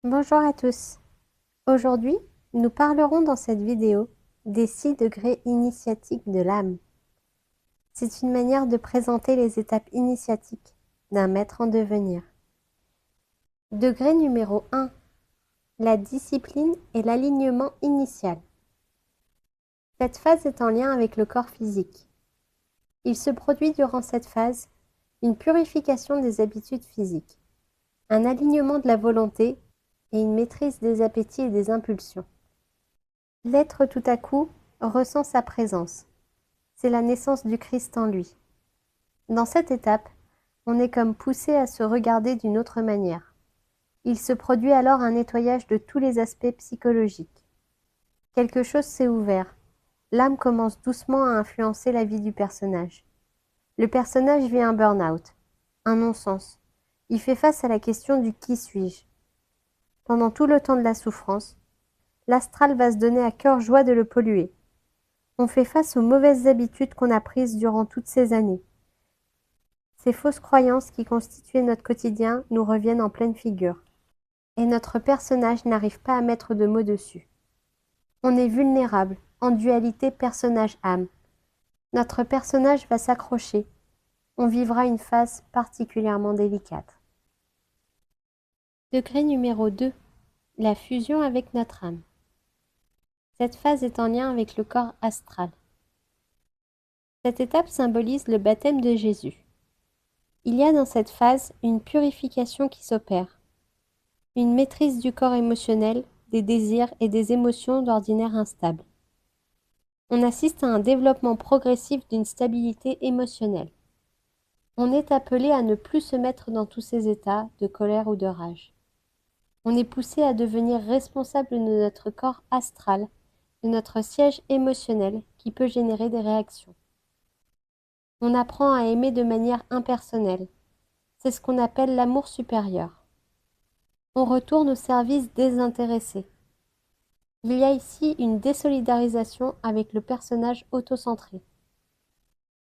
Bonjour à tous. Aujourd'hui, nous parlerons dans cette vidéo des 6 degrés initiatiques de l'âme. C'est une manière de présenter les étapes initiatiques d'un maître en devenir. Degré numéro 1. La discipline et l'alignement initial. Cette phase est en lien avec le corps physique. Il se produit durant cette phase une purification des habitudes physiques, un alignement de la volonté et une maîtrise des appétits et des impulsions. L'être tout à coup ressent sa présence. C'est la naissance du Christ en lui. Dans cette étape, on est comme poussé à se regarder d'une autre manière. Il se produit alors un nettoyage de tous les aspects psychologiques. Quelque chose s'est ouvert. L'âme commence doucement à influencer la vie du personnage. Le personnage vit un burn-out, un non-sens. Il fait face à la question du qui suis-je. Pendant tout le temps de la souffrance, l'astral va se donner à cœur joie de le polluer. On fait face aux mauvaises habitudes qu'on a prises durant toutes ces années. Ces fausses croyances qui constituaient notre quotidien nous reviennent en pleine figure. Et notre personnage n'arrive pas à mettre de mots dessus. On est vulnérable, en dualité personnage-âme. Notre personnage va s'accrocher. On vivra une phase particulièrement délicate. Degré numéro 2. La fusion avec notre âme. Cette phase est en lien avec le corps astral. Cette étape symbolise le baptême de Jésus. Il y a dans cette phase une purification qui s'opère, une maîtrise du corps émotionnel, des désirs et des émotions d'ordinaire instables. On assiste à un développement progressif d'une stabilité émotionnelle. On est appelé à ne plus se mettre dans tous ces états de colère ou de rage. On est poussé à devenir responsable de notre corps astral, de notre siège émotionnel qui peut générer des réactions. On apprend à aimer de manière impersonnelle. C'est ce qu'on appelle l'amour supérieur. On retourne au service désintéressé. Il y a ici une désolidarisation avec le personnage autocentré.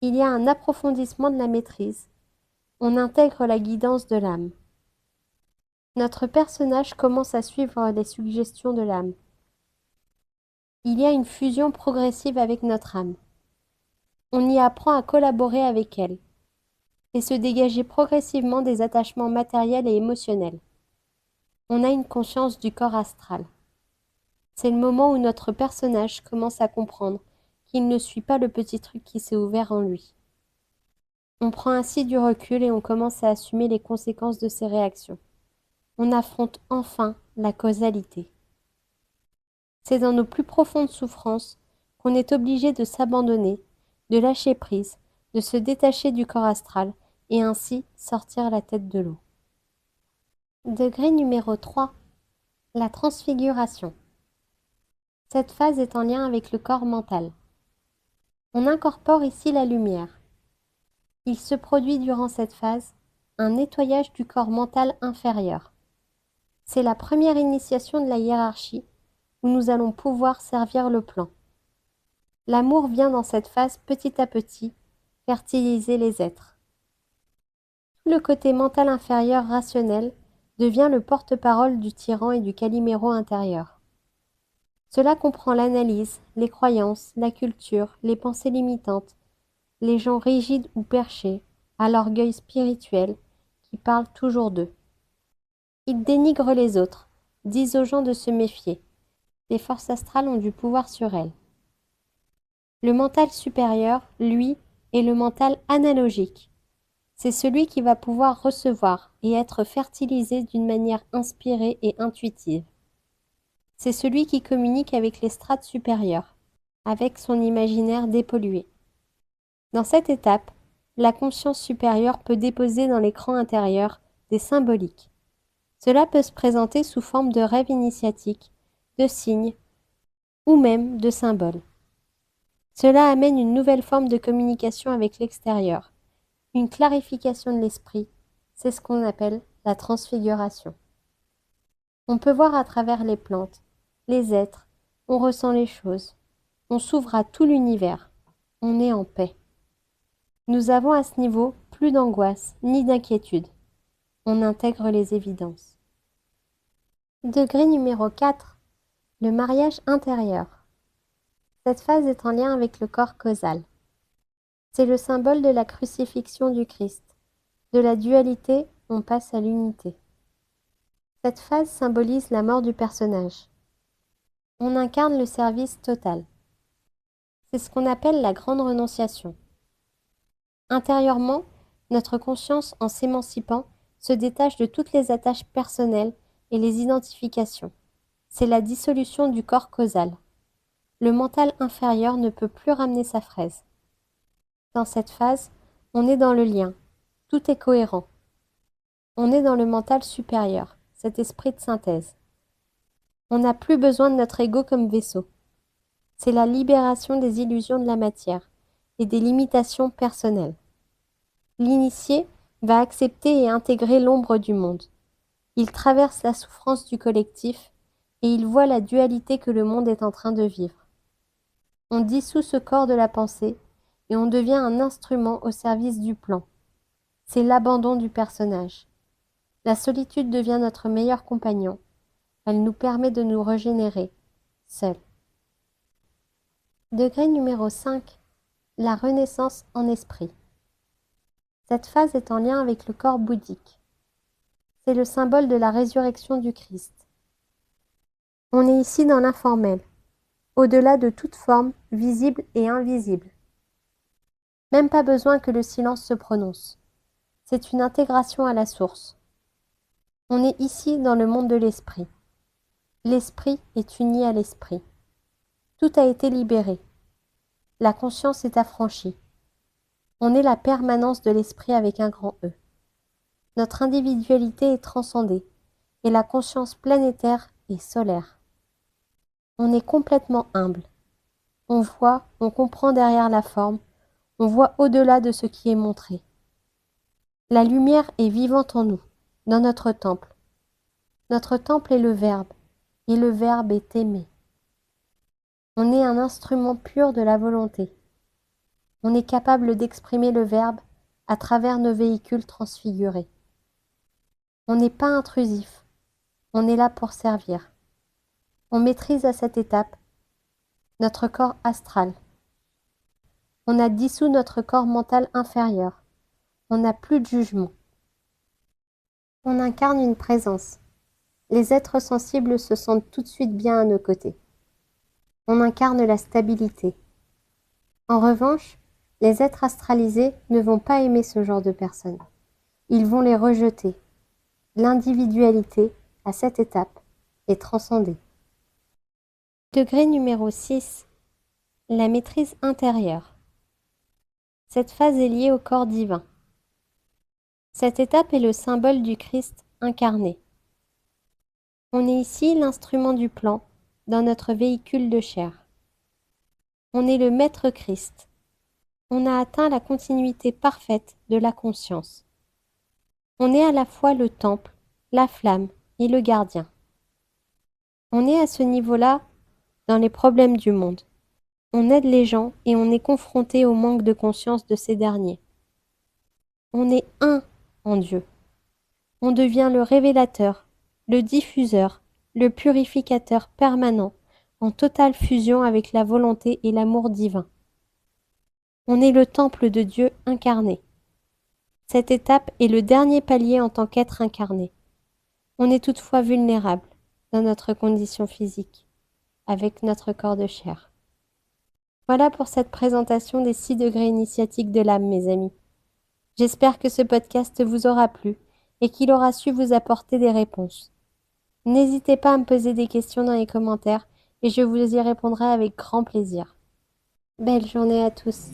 Il y a un approfondissement de la maîtrise. On intègre la guidance de l'âme. Notre personnage commence à suivre les suggestions de l'âme. Il y a une fusion progressive avec notre âme. On y apprend à collaborer avec elle et se dégager progressivement des attachements matériels et émotionnels. On a une conscience du corps astral. C'est le moment où notre personnage commence à comprendre qu'il ne suit pas le petit truc qui s'est ouvert en lui. On prend ainsi du recul et on commence à assumer les conséquences de ses réactions. On affronte enfin la causalité. C'est dans nos plus profondes souffrances qu'on est obligé de s'abandonner, de lâcher prise, de se détacher du corps astral et ainsi sortir la tête de l'eau. Degré numéro 3. La transfiguration. Cette phase est en lien avec le corps mental. On incorpore ici la lumière. Il se produit durant cette phase un nettoyage du corps mental inférieur. C'est la première initiation de la hiérarchie où nous allons pouvoir servir le plan. L'amour vient dans cette phase petit à petit fertiliser les êtres. Tout le côté mental inférieur rationnel devient le porte-parole du tyran et du caliméro intérieur. Cela comprend l'analyse, les croyances, la culture, les pensées limitantes, les gens rigides ou perchés, à l'orgueil spirituel, qui parlent toujours d'eux. Ils dénigrent les autres, disent aux gens de se méfier. Les forces astrales ont du pouvoir sur elles. Le mental supérieur, lui, est le mental analogique. C'est celui qui va pouvoir recevoir et être fertilisé d'une manière inspirée et intuitive. C'est celui qui communique avec les strates supérieures, avec son imaginaire dépollué. Dans cette étape, la conscience supérieure peut déposer dans l'écran intérieur des symboliques. Cela peut se présenter sous forme de rêves initiatiques, de signes ou même de symboles. Cela amène une nouvelle forme de communication avec l'extérieur, une clarification de l'esprit, c'est ce qu'on appelle la transfiguration. On peut voir à travers les plantes, les êtres, on ressent les choses, on s'ouvre à tout l'univers, on est en paix. Nous avons à ce niveau plus d'angoisse ni d'inquiétude, on intègre les évidences. Degré numéro 4. Le mariage intérieur. Cette phase est en lien avec le corps causal. C'est le symbole de la crucifixion du Christ. De la dualité, on passe à l'unité. Cette phase symbolise la mort du personnage. On incarne le service total. C'est ce qu'on appelle la grande renonciation. Intérieurement, notre conscience, en s'émancipant, se détache de toutes les attaches personnelles et les identifications. C'est la dissolution du corps causal. Le mental inférieur ne peut plus ramener sa fraise. Dans cette phase, on est dans le lien. Tout est cohérent. On est dans le mental supérieur, cet esprit de synthèse. On n'a plus besoin de notre ego comme vaisseau. C'est la libération des illusions de la matière et des limitations personnelles. L'initié va accepter et intégrer l'ombre du monde. Il traverse la souffrance du collectif et il voit la dualité que le monde est en train de vivre. On dissout ce corps de la pensée et on devient un instrument au service du plan. C'est l'abandon du personnage. La solitude devient notre meilleur compagnon. Elle nous permet de nous régénérer, seuls. Degré numéro 5. La renaissance en esprit. Cette phase est en lien avec le corps bouddhique. C'est le symbole de la résurrection du Christ. On est ici dans l'informel, au-delà de toute forme, visible et invisible. Même pas besoin que le silence se prononce. C'est une intégration à la source. On est ici dans le monde de l'esprit. L'esprit est uni à l'esprit. Tout a été libéré. La conscience est affranchie. On est la permanence de l'esprit avec un grand E. Notre individualité est transcendée et la conscience planétaire est solaire. On est complètement humble. On voit, on comprend derrière la forme, on voit au-delà de ce qui est montré. La lumière est vivante en nous, dans notre temple. Notre temple est le Verbe, et le Verbe est aimé. On est un instrument pur de la volonté. On est capable d'exprimer le Verbe à travers nos véhicules transfigurés. On n'est pas intrusif, on est là pour servir. On maîtrise à cette étape notre corps astral. On a dissous notre corps mental inférieur. On n'a plus de jugement. On incarne une présence. Les êtres sensibles se sentent tout de suite bien à nos côtés. On incarne la stabilité. En revanche, les êtres astralisés ne vont pas aimer ce genre de personnes. Ils vont les rejeter. L'individualité, à cette étape, est transcendée. Degré numéro 6. La maîtrise intérieure. Cette phase est liée au corps divin. Cette étape est le symbole du Christ incarné. On est ici l'instrument du plan, dans notre véhicule de chair. On est le Maître Christ. On a atteint la continuité parfaite de la conscience. On est à la fois le temple, la flamme et le gardien. On est à ce niveau-là dans les problèmes du monde. On aide les gens et on est confronté au manque de conscience de ces derniers. On est un en Dieu. On devient le révélateur, le diffuseur, le purificateur permanent, en totale fusion avec la volonté et l'amour divin. On est le temple de Dieu incarné. Cette étape est le dernier palier en tant qu'être incarné. On est toutefois vulnérable dans notre condition physique, avec notre corps de chair. Voilà pour cette présentation des 6 degrés initiatiques de l'âme, mes amis. J'espère que ce podcast vous aura plu et qu'il aura su vous apporter des réponses. N'hésitez pas à me poser des questions dans les commentaires et je vous y répondrai avec grand plaisir. Belle journée à tous.